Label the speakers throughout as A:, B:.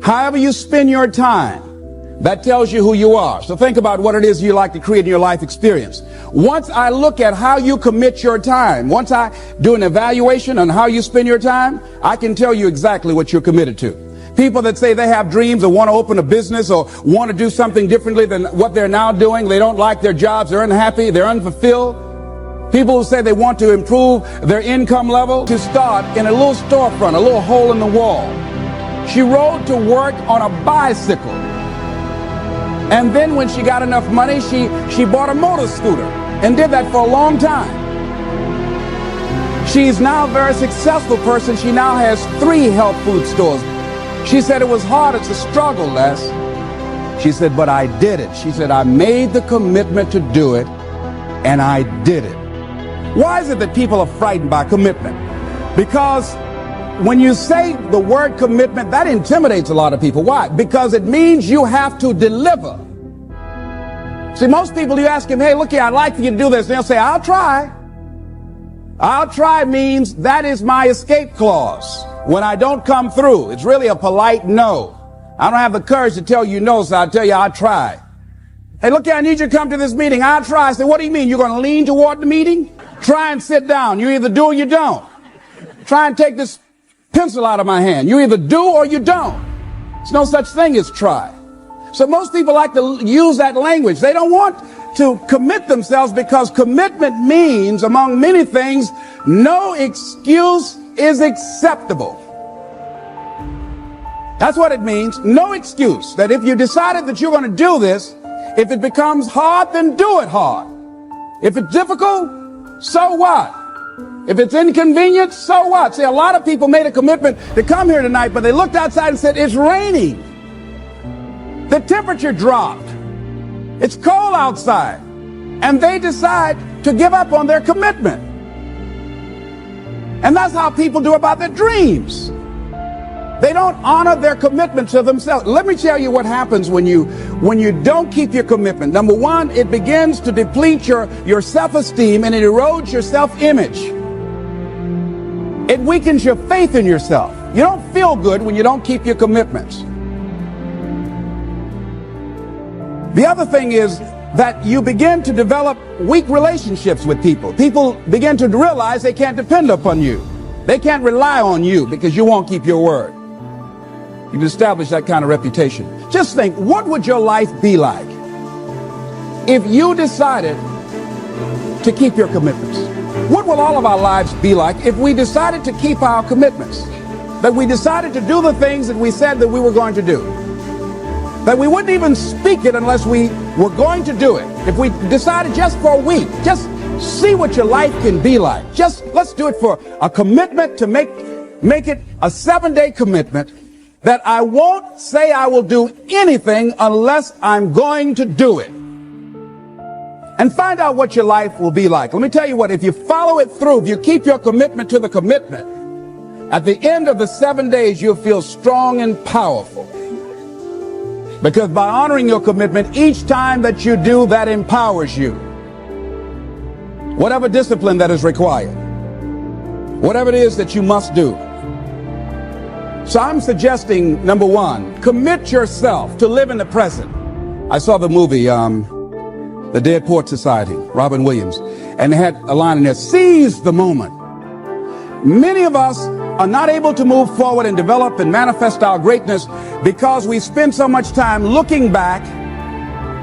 A: However you spend your time, that tells you who you are. So think about what it is you like to create in your life experience. Once I look at how you commit your time, once I do an evaluation on how you spend your time, I can tell you exactly what you're committed to. People that say they have dreams or want to open a business or want to do something differently than what they're now doing, they don't like their jobs, they're unhappy, they're unfulfilled. People who say they want to improve their income level, to start in a little storefront, a little hole in the wall. She rode to work on a bicycle. And then when she got enough money, she bought a motor scooter and did that for a long time. She's now a very successful person. She now has 3 health food stores. She said it was hard, it's a struggle, Les. She said, but I did it. She said, I made the commitment to do it, and I did it. Why is it that people are frightened by commitment? Because when you say the word commitment, that intimidates a lot of people. Why? Because it means you have to deliver. See, most people, you ask them, hey, look here, I'd like for you to do this. And they'll say, I'll try. I'll try means that is my escape clause. When I don't come through, it's really a polite no. I don't have the courage to tell you no, so I'll tell you I'll try. Hey, look here, I need you to come to this meeting. I'll try. I say, what do you mean? You're going to lean toward the meeting? Try and sit down. You either do or you don't. Try and take this pencil out of my hand. You either do or you don't. There's no such thing as try. So most people like to use that language. They don't want to commit themselves because commitment means, among many things, no excuse is acceptable. That's what it means. No excuse. That if you decided that you're going to do this, if it becomes hard, then do it hard. If it's difficult, so what? If it's inconvenient, so what? See, a lot of people made a commitment to come here tonight, but they looked outside and said, it's raining. The temperature dropped. It's cold outside. And they decide to give up on their commitment. And that's how people do about their dreams. They don't honor their commitment to themselves. Let me tell you what happens when you don't keep your commitment. Number one, it begins to deplete your self-esteem and it erodes your self-image. It weakens your faith in yourself. You don't feel good when you don't keep your commitments. The other thing is that you begin to develop weak relationships with people. People begin to realize they can't depend upon you. They can't rely on you because you won't keep your word. You've established that kind of reputation. Just think, what would your life be like if you decided to keep your commitments? What will all of our lives be like if we decided to keep our commitments? That we decided to do the things that we said that we were going to do. That we wouldn't even speak it unless we were going to do it. If we decided just for a week, just see what your life can be like. Just let's do it for a commitment to make it a 7-day commitment that I won't say I will do anything unless I'm going to do it. And find out what your life will be like. Let me tell you what, if you follow it through, if you keep your commitment to the commitment, at the end of the 7 days, you'll feel strong and powerful. Because by honoring your commitment, each time that you do, that empowers you. Whatever discipline that is required, whatever it is that you must do. So I'm suggesting, number one, commit yourself to live in the present. I saw the movie, The Dead Poets Society, Robin Williams, and they had a line in there, seize the moment. Many of us are not able to move forward and develop and manifest our greatness because we spend so much time looking back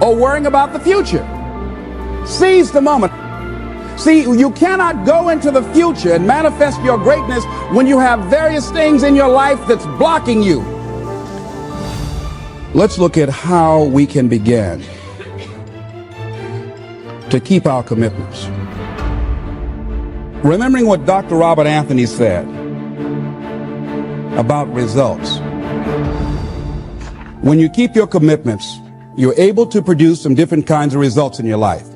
A: or worrying about the future. Seize the moment. See, you cannot go into the future and manifest your greatness when you have various things in your life that's blocking you. Let's look at how we can begin to keep our commitments. Remembering what Dr. Robert Anthony said about results. When you keep your commitments, you're able to produce some different kinds of results in your life.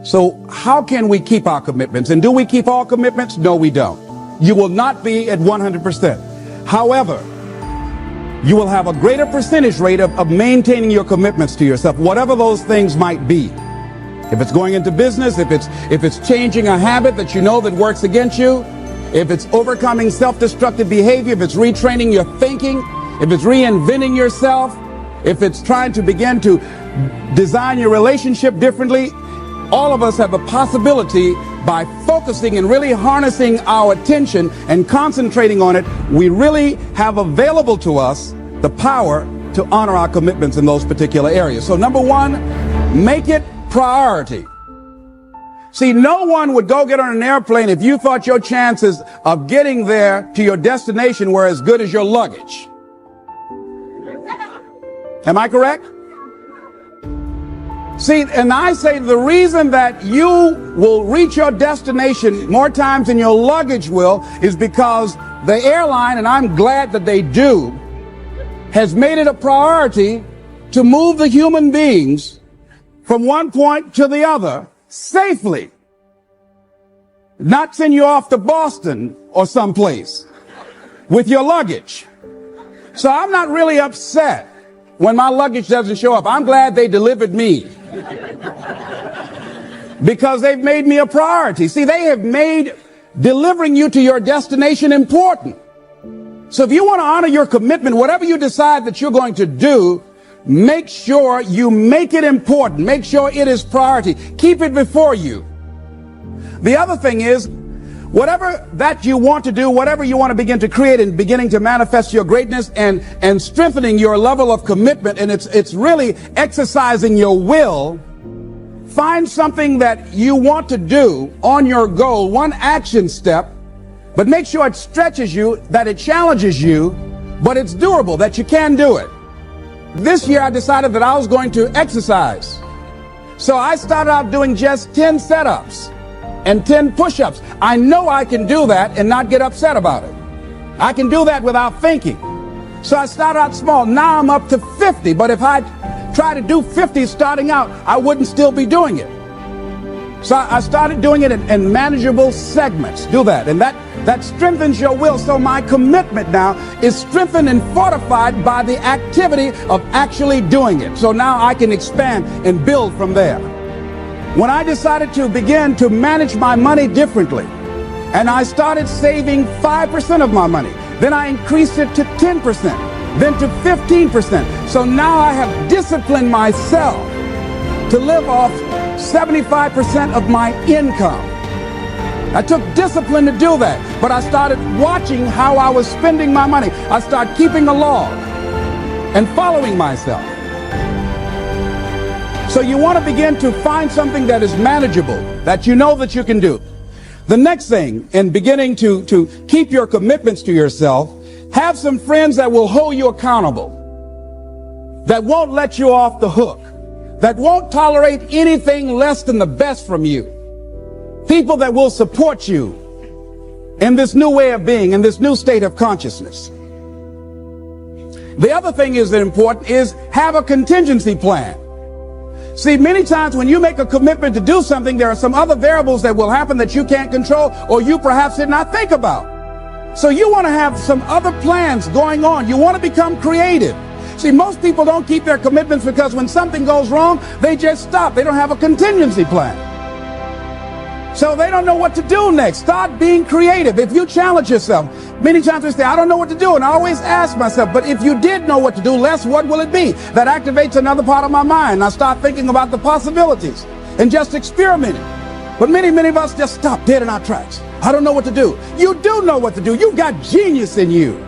A: So how can we keep our commitments? And do we keep all commitments? No, we don't. You will not be at 100%. However, you will have a greater percentage rate of maintaining your commitments to yourself, whatever those things might be. If it's going into business, if it's changing a habit that you know that works against you, if it's overcoming self-destructive behavior, if it's retraining your thinking, if it's reinventing yourself, if it's trying to begin to design your relationship differently, all of us have a possibility by focusing and really harnessing our attention and concentrating on it. We really have available to us the power to honor our commitments in those particular areas. So number one, make it priority. See, no one would go get on an airplane if you thought your chances of getting there to your destination were as good as your luggage. Am I correct? See, and I say the reason that you will reach your destination more times than your luggage will is because the airline, and I'm glad that they do, has made it a priority to move the human beings from one point to the other safely. Not send you off to Boston or someplace with your luggage. So I'm not really upset when my luggage doesn't show up. I'm glad they delivered me because they've made me a priority. See, they have made delivering you to your destination important. So if you want to honor your commitment, whatever you decide that you're going to do, make sure you make it important. Make sure it is priority. Keep it before you. The other thing is, whatever that you want to do, whatever you want to begin to create and beginning to manifest your greatness and strengthening your level of commitment, and it's really exercising your will, find something that you want to do on your goal, one action step, but make sure it stretches you, that it challenges you, but it's doable, that you can do it. This year I decided that I was going to exercise. So I started out doing just 10 setups and 10 push-ups. I know I can do that and not get upset about it. I can do that without thinking. So I started out small. Now I'm up to 50. But if I try to do 50 starting out, I wouldn't still be doing it. So I started doing it in manageable segments. Do that. And that strengthens your will. So my commitment now is strengthened and fortified by the activity of actually doing it. So now I can expand and build from there. When I decided to begin to manage my money differently, and I started saving 5% of my money, then I increased it to 10%, then to 15%. So now I have disciplined myself to live off 75% of my income. I took discipline to do that, but I started watching how I was spending my money. I started keeping a log and following myself. So you want to begin to find something that is manageable, that you know that you can do. The next thing, in beginning to keep your commitments to yourself, have some friends that will hold you accountable, that won't let you off the hook, that won't tolerate anything less than the best from you. People that will support you in this new way of being, in this new state of consciousness. The other thing is that important is have a contingency plan. See, many times when you make a commitment to do something, there are some other variables that will happen that you can't control or you perhaps did not think about. So you want to have some other plans going on. You want to become creative. See, most people don't keep their commitments because when something goes wrong, they just stop. They don't have a contingency plan. So they don't know what to do next. Start being creative. If you challenge yourself, many times we say, I don't know what to do. And I always ask myself, but if you did know what to do, Les, what will it be? That activates another part of my mind. I start thinking about the possibilities and just experimenting. But many of us just stop dead in our tracks. I don't know what to do. You do know what to do. You've got genius in you.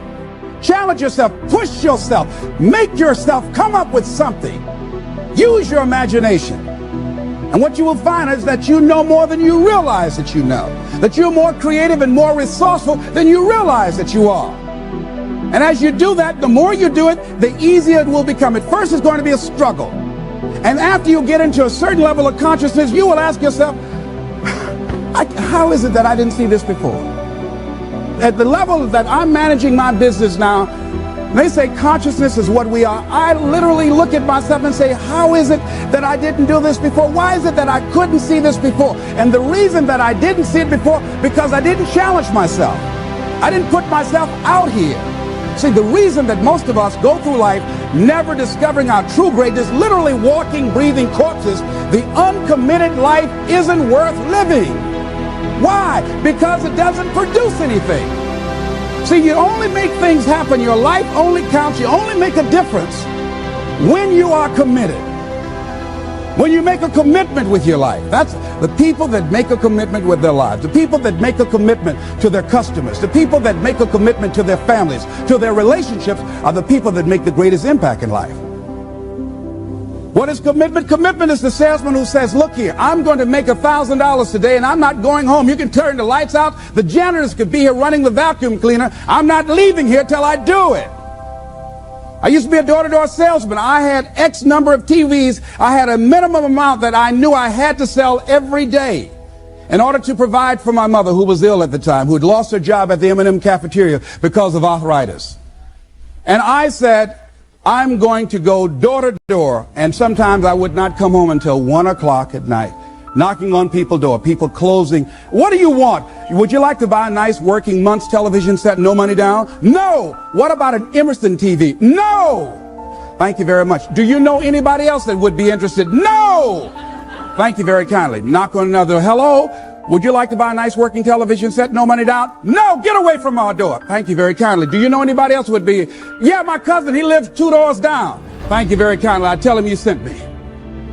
A: Challenge yourself, push yourself, make yourself come up with something. Use your imagination. And what you will find is that you know more than you realize that you know. That you're more creative and more resourceful than you realize that you are. And as you do that, the more you do it, the easier it will become. At first, it's going to be a struggle. And after you get into a certain level of consciousness, you will ask yourself, how is it that I didn't see this before? At the level that I'm managing my business now, they say consciousness is what we are. I literally look at myself and say, how is it that I didn't do this before? Why is it that I couldn't see this before? And the reason that I didn't see it before, because I didn't challenge myself. I didn't put myself out here. See, the reason that most of us go through life never discovering our true greatness, literally walking, breathing corpses, the uncommitted life isn't worth living. Why? Because it doesn't produce anything. See, you only make things happen. Your life only counts. You only make a difference when you are committed. When you make a commitment with your life. That's the people that make a commitment with their lives. The people that make a commitment to their customers. The people that make a commitment to their families, to their relationships, are the people that make the greatest impact in life. What is commitment? Commitment is the salesman who says, look here, I'm going to make $1,000 today and I'm not going home. You can turn the lights out. The janitors could be here running the vacuum cleaner. I'm not leaving here till I do it. I used to be a door-to-door salesman. I had X number of TVs. I had a minimum amount that I knew I had to sell every day in order to provide for my mother, who was ill at the time, who had lost her job at the M&M cafeteria because of arthritis. And I said, I'm going to go door to door, and sometimes I would not come home until 1 o'clock at night, knocking on people's door, people closing. What do you want? Would you like to buy a nice working month's television set, no money down? No. What about an Emerson TV? No. Thank you very much. Do you know anybody else that would be interested? No. Thank you very kindly. Knock on another. Hello. Would you like to buy a nice working television set, no money down? No. Get away from our door. Thank you very kindly. Do you know anybody else would be? Yeah, my cousin. He lives 2 doors down. Thank you very kindly. I tell him you sent me.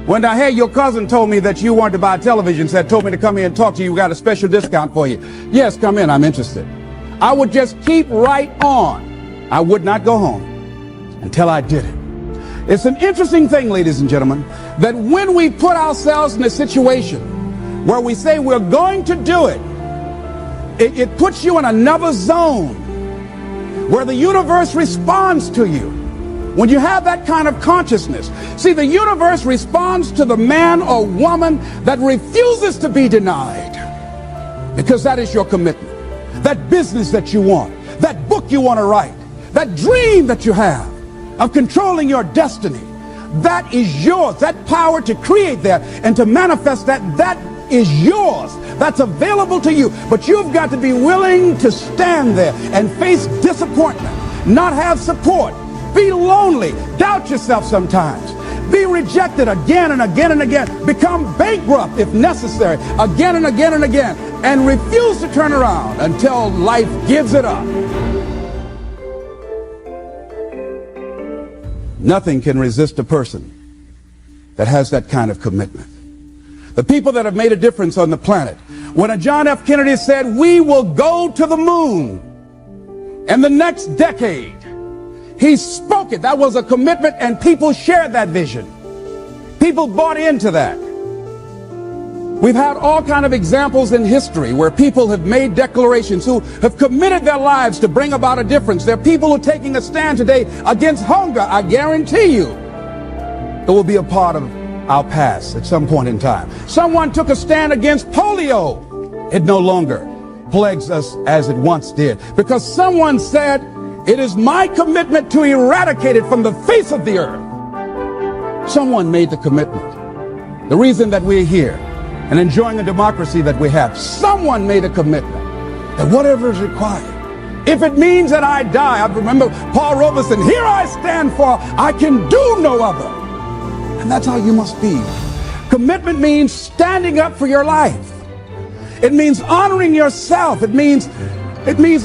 A: When I hey, your cousin told me that you wanted to buy a television set, told me to come here and talk to you, we got a special discount for you. Yes, come in, I'm interested. I would just keep right on. I would not go home until I did it. It's an interesting thing, ladies and gentlemen, that when we put ourselves in a situation where we say we're going to do it, it puts you in another zone where the universe responds to you. When you have that kind of consciousness, see, the universe responds to the man or woman that refuses to be denied, because that is your commitment. That business that you want, that book you want to write, that dream that you have of controlling your destiny, that is yours. That power to create that and to manifest that is yours. That's available to you. But you've got to be willing to stand there and face disappointment, not have support. Be lonely, doubt yourself sometimes, be rejected again and again and again, become bankrupt if necessary, again and again and again, and refuse to turn around until life gives it up. Nothing can resist a person that has that kind of commitment. The people that have made a difference on the planet. When John F. Kennedy said, we will go to the moon in the next decade, he spoke it. That was a commitment, and people shared that vision. People bought into that. We've had all kinds of examples in history where people have made declarations, who have committed their lives to bring about a difference. There are people who are taking a stand today against hunger. I guarantee you it will be a part of our past at some point in time. Someone took a stand against polio. It no longer plagues us as it once did, because someone said, it is my commitment to eradicate it from the face of the earth. Someone made the commitment. The reason that we're here and enjoying the democracy that we have, someone made a commitment that whatever is required, if it means that I die. I remember Paul Robeson, here I stand, for I can do no other. And that's how you must be. Commitment means standing up for your life. It means honoring yourself. It means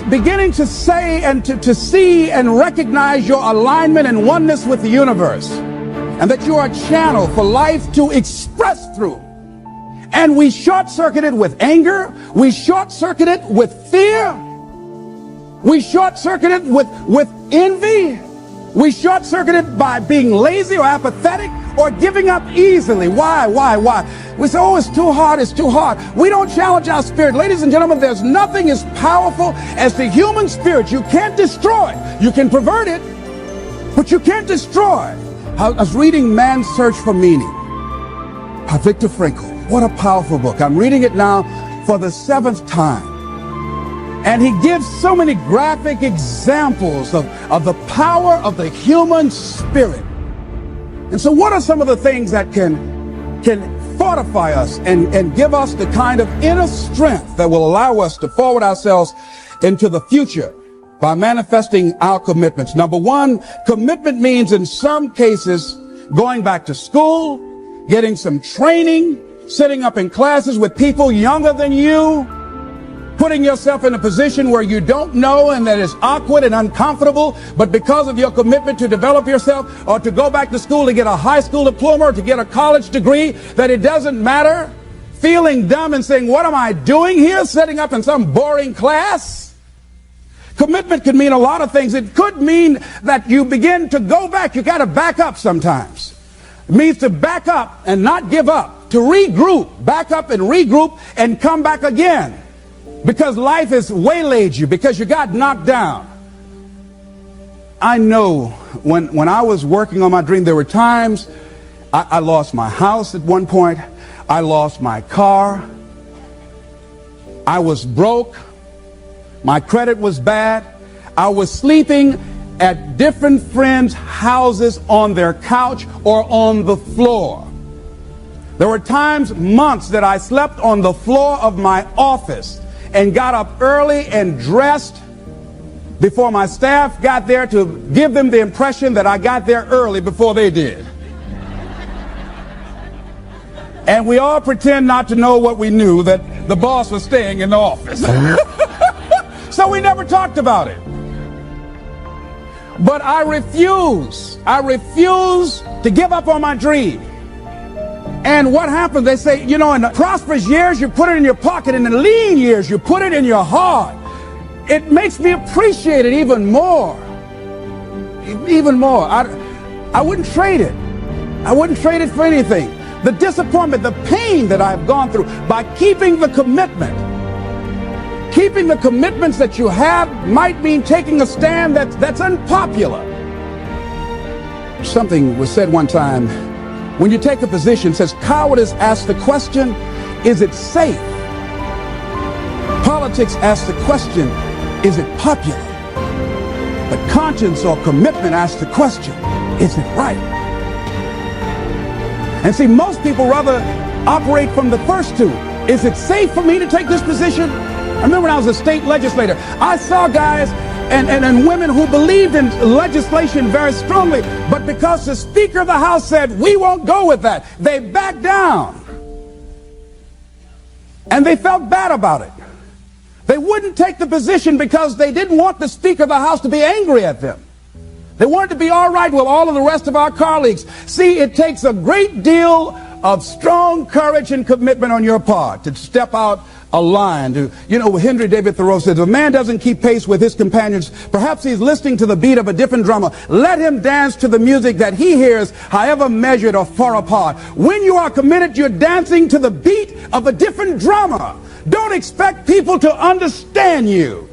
A: beginning to say and to see and recognize your alignment and oneness with the universe, and that you are a channel for life to express through. And we short-circuit it with anger. We short-circuit it with fear. We short-circuit it with envy. We short-circuit it by being lazy or apathetic or giving up easily. Why? We say, oh, it's too hard, it's too hard. We don't challenge our spirit. Ladies and gentlemen, there's nothing as powerful as the human spirit. You can't destroy it. You can pervert it, but you can't destroy it. I was reading Man's Search for Meaning by Viktor Frankl. What a powerful book. I'm reading it now for the 7th time. And he gives so many graphic examples of the power of the human spirit. And so what are some of the things that can fortify us and give us the kind of inner strength that will allow us to forward ourselves into the future by manifesting our commitments? Number one, commitment means in some cases going back to school, getting some training, sitting up in classes with people younger than you, putting yourself in a position where you don't know and that is awkward and uncomfortable, but because of your commitment to develop yourself or to go back to school to get a high school diploma or to get a college degree, that it doesn't matter, feeling dumb and saying, what am I doing here, sitting up in some boring class? Commitment could mean a lot of things. It could mean that you begin to go back. You got to back up sometimes. It means to back up and not give up, to regroup, back up and regroup and come back again. Because life has waylaid you, because you got knocked down. I know when I was working on my dream, there were times I lost my house at one point. I lost my car. I was broke. My credit was bad. I was sleeping at different friends' houses on their couch or on the floor. There were times, months, that I slept on the floor of my office and got up early and dressed before my staff got there to give them the impression that I got there early before they did. And we all pretend not to know what we knew, that the boss was staying in the office. So we never talked about it. But I refuse to give up on my dream. And what happens, they say, you know, in the prosperous years, you put it in your pocket. In the lean years, you put it in your heart. It makes me appreciate it even more. Even more. I wouldn't trade it. I wouldn't trade it for anything. The disappointment, the pain that I've gone through by keeping the commitment. Keeping the commitments that you have might mean taking a stand that's unpopular. Something was said one time. When you take a position, it says cowardice asks the question, is it safe? Politics asks the question, is it popular? But conscience or commitment asks the question, is it right? And see, most people rather operate from the first two. Is it safe for me to take this position? I remember when I was a state legislator, I saw guys and women who believed in legislation very strongly, but because the Speaker of the House said, we won't go with that, they backed down. And they felt bad about it. They wouldn't take the position because they didn't want the Speaker of the House to be angry at them. They wanted to be all right with all of the rest of our colleagues. See, it takes a great deal of strong courage and commitment on your part to step out a line. Henry David Thoreau says, if a man doesn't keep pace with his companions, perhaps he's listening to the beat of a different drummer. Let him dance to the music that he hears, however measured or far apart. When you are committed, you're dancing to the beat of a different drummer. Don't expect people to understand you.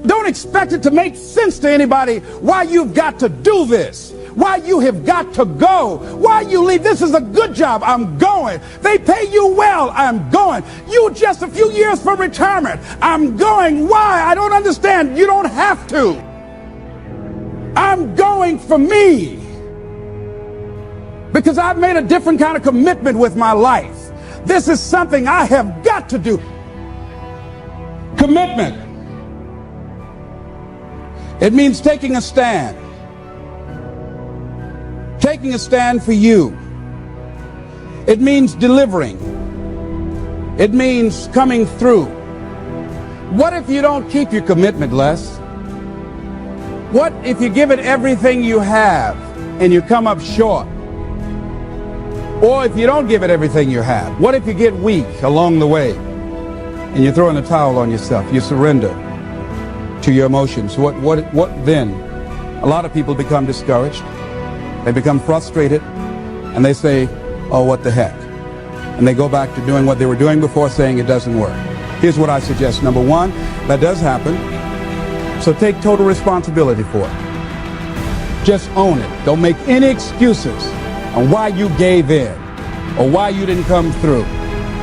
A: Don't expect it to make sense to anybody why you've got to do this, why you have got to go, why you leave. This is a good job. I'm going. They pay you well. I'm going. You just a few years from retirement. I'm going. Why? I don't understand. You don't have to. I'm going for me because I've made a different kind of commitment with my life. This is something I have got to do. Commitment. It means taking a stand. Taking a stand for you. It means delivering. It means coming through. What if you don't keep your commitment, Les? What if you give it everything you have and you come up short? Or if you don't give it everything you have, what if you get weak along the way and you throw in the towel on yourself? You surrender to your emotions. What then? A lot of people become discouraged. They become frustrated, and they say, oh, what the heck? And they go back to doing what they were doing before, saying it doesn't work. Here's what I suggest. Number one, that does happen, so take total responsibility for it. Just own it. Don't make any excuses on why you gave in or why you didn't come through.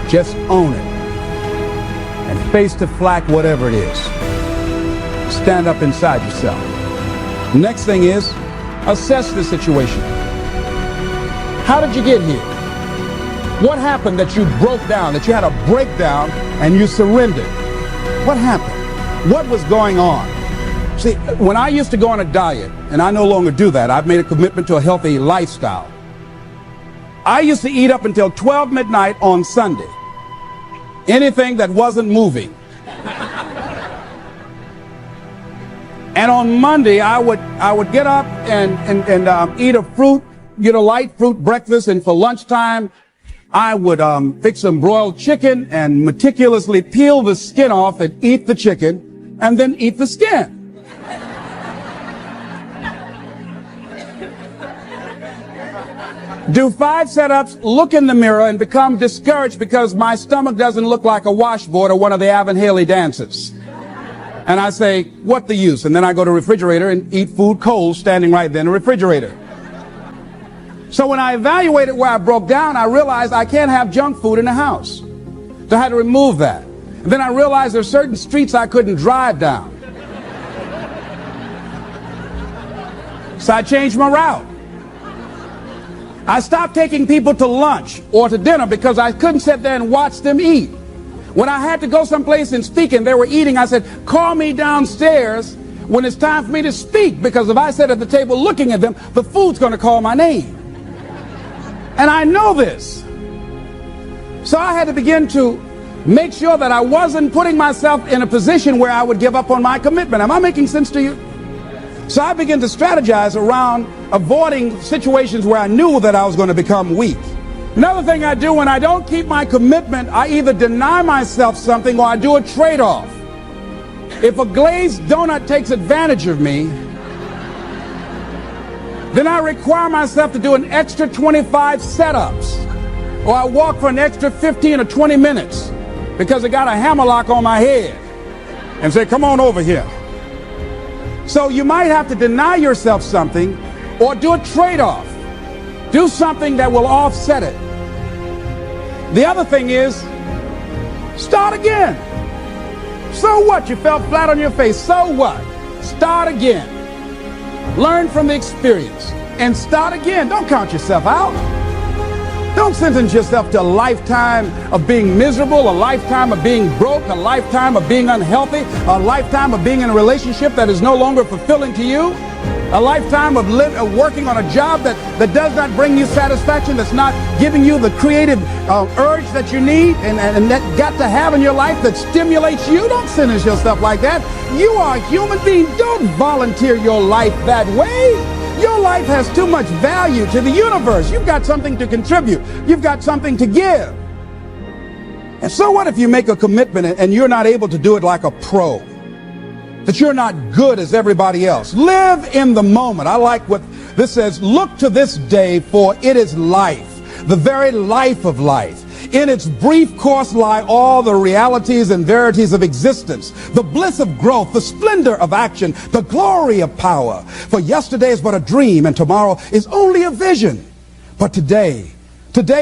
A: Just own it and face the flak, whatever it is. Stand up inside yourself. Next thing is, assess the situation. How did you get here? What happened that you broke down, that you had a breakdown and you surrendered? What happened? What was going on? See, when I used to go on a diet, and I no longer do that, I've made a commitment to a healthy lifestyle. I used to eat up until 12 midnight on Sunday. Anything that wasn't moving. And on Monday, I would get up and eat a fruit, get a light fruit breakfast. And for lunchtime, I would fix some broiled chicken and meticulously peel the skin off and eat the chicken and then eat the skin. Do 5 setups, look in the mirror, and become discouraged because my stomach doesn't look like a washboard or one of the Avon Haley dances. And I say, what the use? And then I go to the refrigerator and eat food cold standing right there in the refrigerator. So when I evaluated where I broke down, I realized I can't have junk food in the house. So I had to remove that. And then I realized there are certain streets I couldn't drive down. So I changed my route. I stopped taking people to lunch or to dinner because I couldn't sit there and watch them eat. When I had to go someplace and speak and they were eating, I said, call me downstairs when it's time for me to speak, because if I sit at the table looking at them, the food's going to call my name. And I know this. So I had to begin to make sure that I wasn't putting myself in a position where I would give up on my commitment. Am I making sense to you? So I began to strategize around avoiding situations where I knew that I was going to become weak. Another thing I do when I don't keep my commitment, I either deny myself something or I do a trade-off. If a glazed donut takes advantage of me, then I require myself to do an extra 25 setups, or I walk for an extra 15 or 20 minutes because I got a hammerlock on my head and say, come on over here. So you might have to deny yourself something or do a trade-off. Do something that will offset it. The other thing is, start again. So what? You fell flat on your face. So what? Start again. Learn from the experience and start again. Don't count yourself out. Don't sentence yourself to a lifetime of being miserable, a lifetime of being broke, a lifetime of being unhealthy, a lifetime of being in a relationship that is no longer fulfilling to you, a lifetime of working on a job that does not bring you satisfaction, that's not giving you the creative urge that you need and that got to have in your life that stimulates you. Don't sentence yourself like that. You are a human being. Don't volunteer your life that way. Your life has too much value to the universe. You've got something to contribute. You've got something to give. And so what if you make a commitment and you're not able to do it like a pro? That you're not good as everybody else. Live in the moment. I like what this says. Look to this day, for it is life, the very life of life. In its brief course lie all the realities and verities of existence, the bliss of growth, the splendor of action, the glory of power. For yesterday is but a dream, and tomorrow is only a vision. But today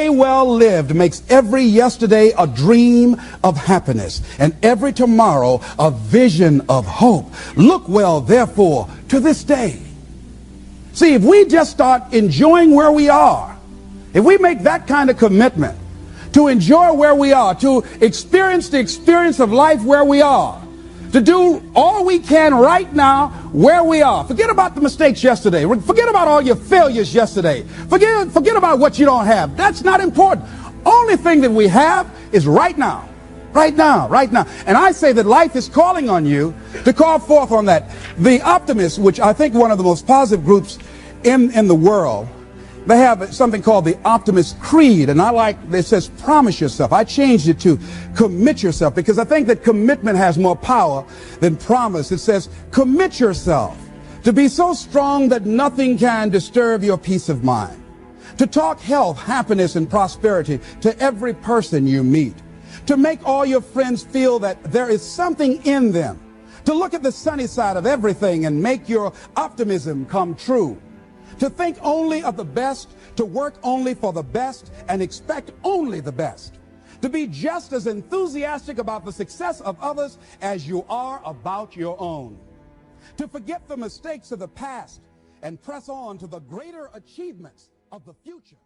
A: well lived makes every yesterday a dream of happiness, and every tomorrow a vision of hope. Look well, therefore, to this day. See, if we just start enjoying where we are, if we make that kind of commitment, to enjoy where we are, to experience the experience of life where we are, to do all we can right now where we are. Forget about the mistakes yesterday. Forget about all your failures yesterday. Forget about what you don't have. That's not important. Only thing that we have is right now. Right now, right now. And I say that life is calling on you to call forth on that. The optimists, which I think one of the most positive groups in the world, they have something called the Optimist Creed, and I like, it says promise yourself. I changed it to commit yourself, because I think that commitment has more power than promise. It says commit yourself to be so strong that nothing can disturb your peace of mind, to talk health, happiness, and prosperity to every person you meet, to make all your friends feel that there is something in them, to look at the sunny side of everything and make your optimism come true, to think only of the best, to work only for the best, and expect only the best, to be just as enthusiastic about the success of others as you are about your own, to forget the mistakes of the past and press on to the greater achievements of the future.